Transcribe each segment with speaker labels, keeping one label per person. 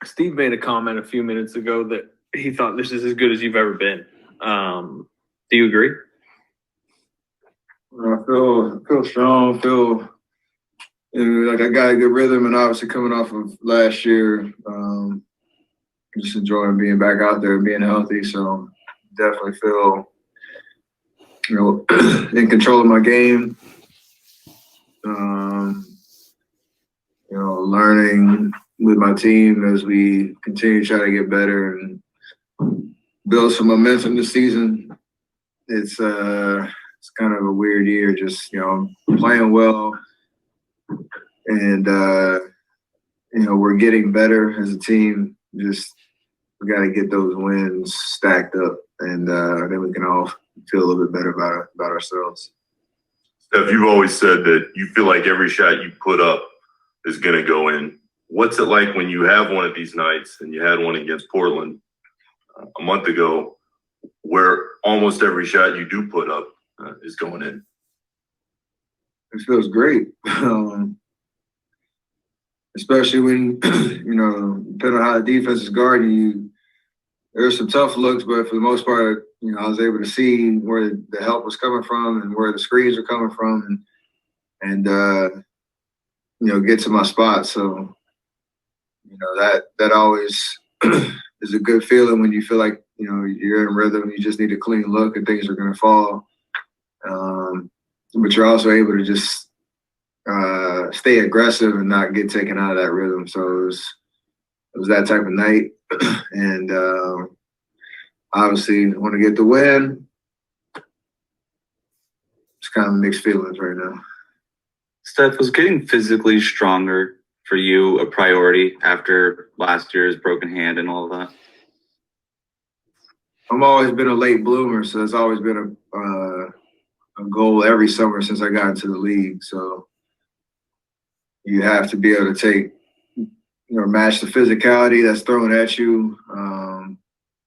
Speaker 1: Steve made a comment a few minutes ago that he thought this is as good as you've ever been. Do you agree?
Speaker 2: I feel strong. Feel like I got a good rhythm, and obviously coming off of last year, just enjoying being back out there, being healthy. So definitely feel in control of my game. Learning with my team as we continue to try to get better and build some momentum this season. It's kind of a weird year, just playing well, and we're getting better as a team. Just we got to get those wins stacked up, and then we can all feel a little bit better about ourselves.
Speaker 3: Steph, you've always said that you feel like every shot you put up is going to go in. What's it like when you have one of these nights, and you had one against Portland a month ago, where almost every shot you do put up is going in?
Speaker 2: It feels great, especially when depending on how the defense is guarding you. There's some tough looks, but for the most part, I was able to see where the help was coming from and where the screens were coming from, and get to my spot. So, that always is a good feeling when you feel like you're in rhythm. You just need a clean look, and things are going to fall. But you're also able to just stay aggressive and not get taken out of that rhythm. So it was that type of night, and obviously want to get the win. It's kind of mixed feelings right now.
Speaker 4: Steph, was getting physically stronger for you a priority after last year's broken hand and all of that?
Speaker 2: I've always been a late bloomer, so it's always been a goal every summer since I got into the league. So you have to be able to match the physicality that's thrown at you.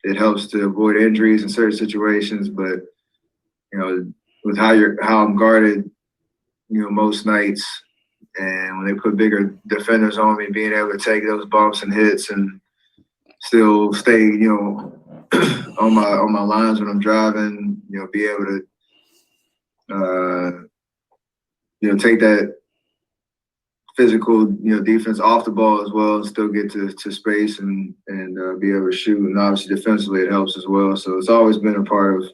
Speaker 2: It helps to avoid injuries in certain situations, but with how I'm guarded, most nights, and when they put bigger defenders on me, being able to take those bumps and hits and still stay, on my lines when I'm driving, be able to, take that physical, defense off the ball as well, and still get to space and be able to shoot. And obviously defensively, it helps as well. So it's always been a part of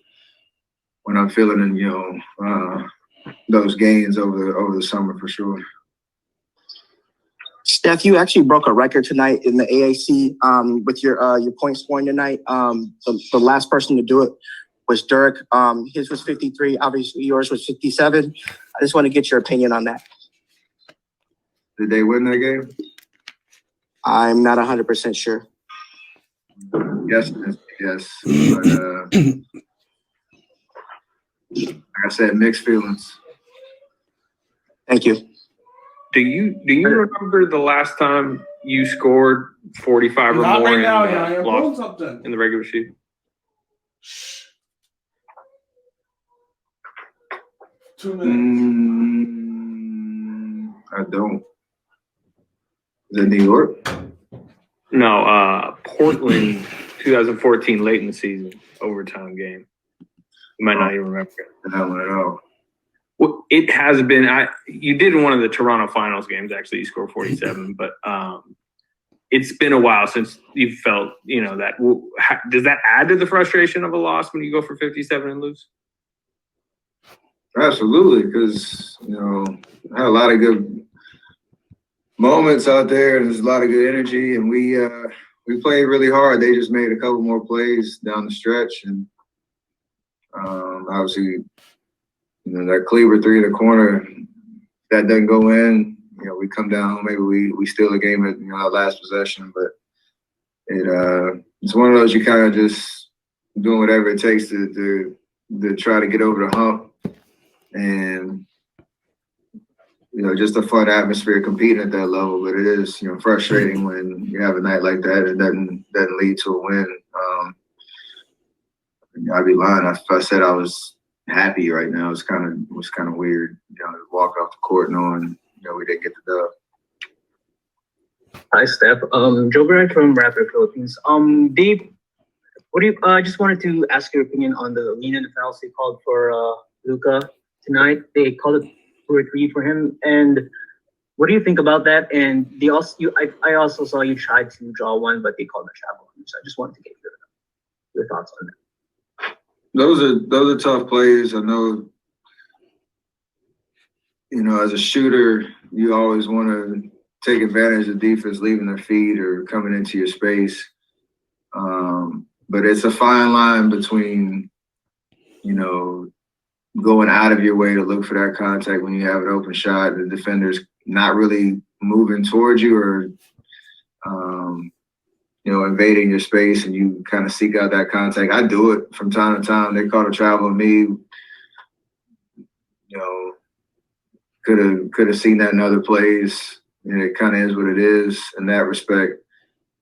Speaker 2: when I'm feeling in, those gains over the summer for sure.
Speaker 5: Steph, you actually broke a record tonight in the AAC with your point scoring tonight. The last person to do it was Dirk. His was 53. Obviously, yours was 57. I just want to get your opinion on that.
Speaker 2: Did they win that game?
Speaker 5: I'm not 100% sure.
Speaker 2: Yes. But, like I said, mixed feelings.
Speaker 5: Thank you.
Speaker 1: Do you remember the last time you scored 45 or
Speaker 6: Not
Speaker 1: more
Speaker 6: right now,
Speaker 1: in the regular season?
Speaker 2: I don't. Is it New York?
Speaker 1: No, Portland, 2014, late in the season, overtime game. You might not even remember it.
Speaker 2: That one at all.
Speaker 1: Well, it has been. You did one of the Toronto Finals games. Actually, you scored 47, but it's been a while since you felt that. Does that add to the frustration of a loss when you go for 57 and lose?
Speaker 2: Absolutely, because I had a lot of good moments out there, and there's a lot of good energy, and we played really hard. They just made a couple more plays down the stretch, and obviously, that Cleaver three in the corner, if that doesn't go in, we come down. Maybe we steal the game at our last possession, but it's one of those you kind of just doing whatever it takes to try to get over the hump, and just a fun atmosphere competing at that level. But it is frustrating when you have a night like that and doesn't lead to a win. I'd be lying if I said I was happy right now. It was kind of weird, to walk off the court knowing we didn't get the dub.
Speaker 6: Hi, Steph. Joe Bernard from Raptor Philippines. Dave, what do you? I just wanted to ask your opinion on the lean and the fouls they called for Luca tonight. They called it 2 or 3 for him, and what do you think about that? And they also, I also saw you try to draw one, but they called a travel. So I just wanted to get your thoughts on that.
Speaker 2: Those are tough plays. I know, as a shooter, you always want to take advantage of defense leaving their feet or coming into your space. But it's a fine line between, going out of your way to look for that contact when you have an open shot, the defender's not really moving towards you or, invading your space, and you kind of seek out that contact. I do it from time to time. They caught a travel on me, could have seen that in other plays. It kind of is what it is in that respect.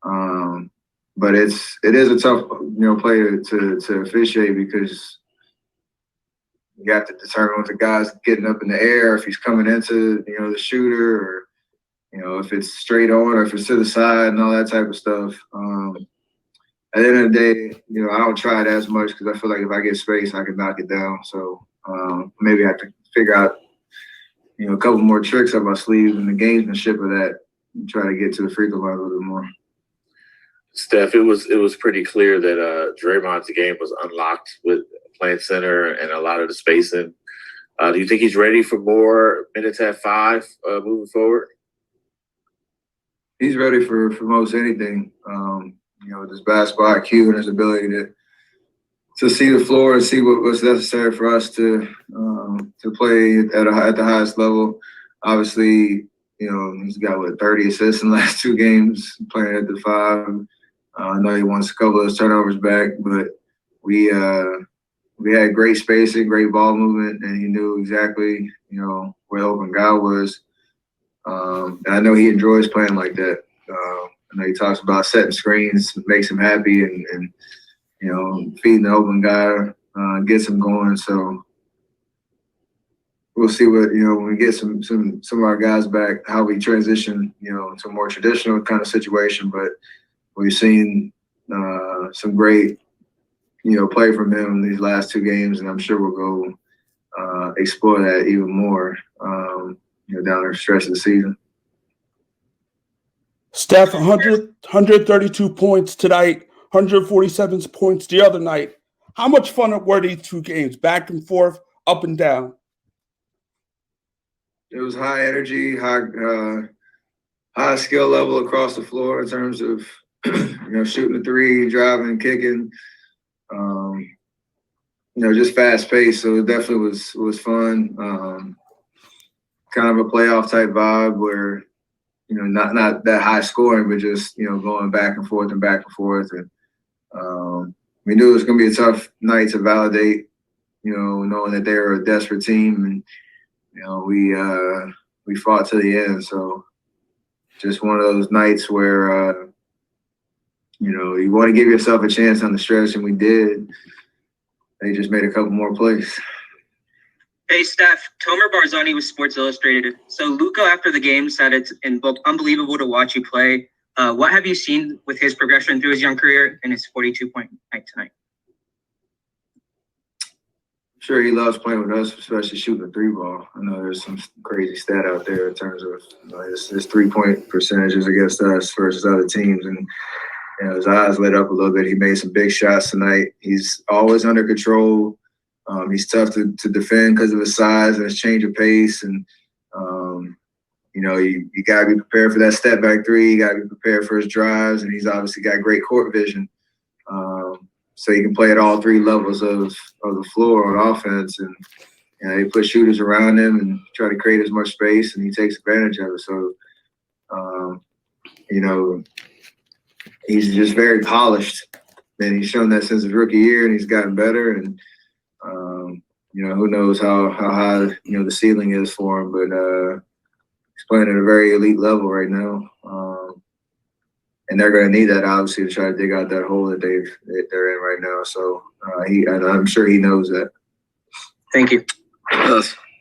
Speaker 2: But it is a tough, play to officiate, because you have to determine if the guy's getting up in the air, if he's coming into, the shooter, or, if it's straight on or if it's to the side and all that type of stuff. At the end of the day, I don't try it as much, because I feel like if I get space, I can knock it down. So maybe I have to figure out, a couple more tricks up my sleeve and the gamesmanship of that, and try to get to the free throw line a little bit more.
Speaker 7: Steph, it was pretty clear that Draymond's game was unlocked with playing center and a lot of the spacing. Do you think he's ready for more minutes at 5 moving forward?
Speaker 2: He's ready for most anything. With his basketball IQ and his ability to see the floor and see what's necessary for us to play at the highest level. Obviously, he's got 30 assists in the last 2 games playing at the 5. I know he wants a couple of his turnovers back, but we had great spacing, great ball movement, and he knew exactly where the open guy was. And I know he enjoys playing like that. I know he talks about setting screens, makes him happy, and feeding the open guy gets him going. So we'll see what when we get some of our guys back, how we transition to a more traditional kind of situation. But we've seen some great play from him these last 2 games, and I'm sure we'll go explore that even more down the stretch of the season.
Speaker 8: Steph, 132 points tonight, 147 points the other night. How much fun were these 2 games, back and forth, up and down?
Speaker 2: It was high energy, high skill level across the floor in terms of shooting the 3, driving, kicking. Just fast paced. So it definitely was fun. Kind of a playoff type vibe where not that high scoring, but just going back and forth. And we knew it was going to be a tough night to validate. Knowing that they were a desperate team, and we fought to the end. So just one of those nights where you want to give yourself a chance on the stretch, and we did. They just made a couple more plays.
Speaker 9: Hey, Steph, Tomer Barzani with Sports Illustrated. So Luka, after the game, said it's unbelievable to watch you play. What have you seen with his progression through his young career and his 42-point night tonight?
Speaker 2: I'm sure he loves playing with us, especially shooting the 3-ball. I know there's some crazy stat out there in terms of his 3-point percentages against us versus other teams. And his eyes lit up a little bit. He made some big shots tonight. He's always under control. He's tough to defend because of his size and his change of pace. And, you got to be prepared for that step back 3. You got to be prepared for his drives. And he's obviously got great court vision. So he can play at all 3 levels of the floor on offense. And they put shooters around him and try to create as much space, and he takes advantage of it. So, he's just very polished, and he's shown that since his rookie year, and he's gotten better. And who knows how high the ceiling is for him, but he's playing at a very elite level right now, and they're going to need that obviously to try to dig out that hole that they're in right now. So I'm sure he knows that.
Speaker 9: Thank you.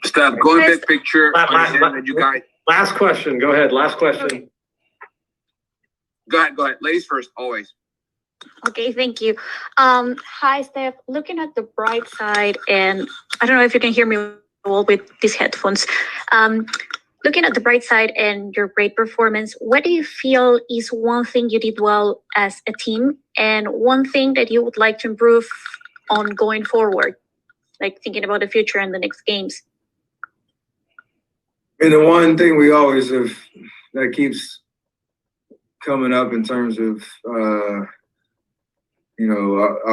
Speaker 10: Steph, going big picture, you guys.
Speaker 11: Last question. Go ahead. Last question.
Speaker 10: Go ahead. Ladies first, always.
Speaker 11: Okay, thank you. Hi, Steph. Looking at the bright side, and I don't know if you can hear me well with these headphones. Looking at the bright side and your great performance, what do you feel is one thing you did well as a team, and one thing that you would like to improve on going forward, like thinking about the future and the next games?
Speaker 2: And the one thing we always have that keeps coming up in terms of our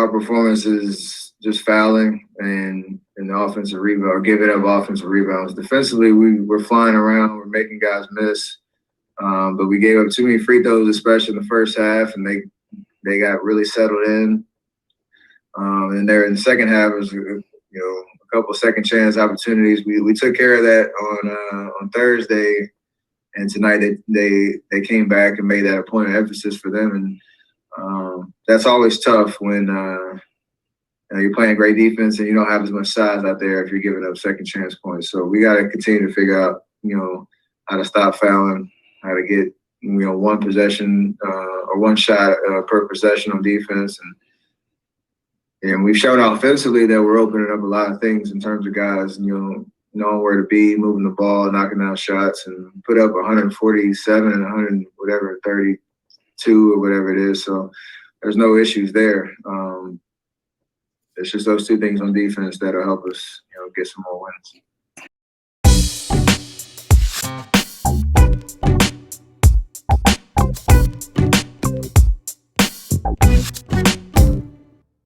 Speaker 2: performance is just fouling and the offensive rebound or giving up offensive rebounds. Defensively, we're flying around, we're making guys miss, but we gave up too many free throws, especially in the first half, and they got really settled in. And there in the second half was a couple second chance opportunities. We took care of that on Thursday, and tonight they came back and made that a point of emphasis for them. And that's always tough when you're playing great defense and you don't have as much size out there if you're giving up second chance points. So we got to continue to figure out how to stop fouling, how to get one possession or one shot per possession on defense. And we've shown offensively that we're opening up a lot of things in terms of guys, knowing where to be, moving the ball, knocking down shots, and put up 147 and 100, whatever, 32 or whatever it is. So there's no issues there. It's just those two things on defense that'll help us, get some more wins.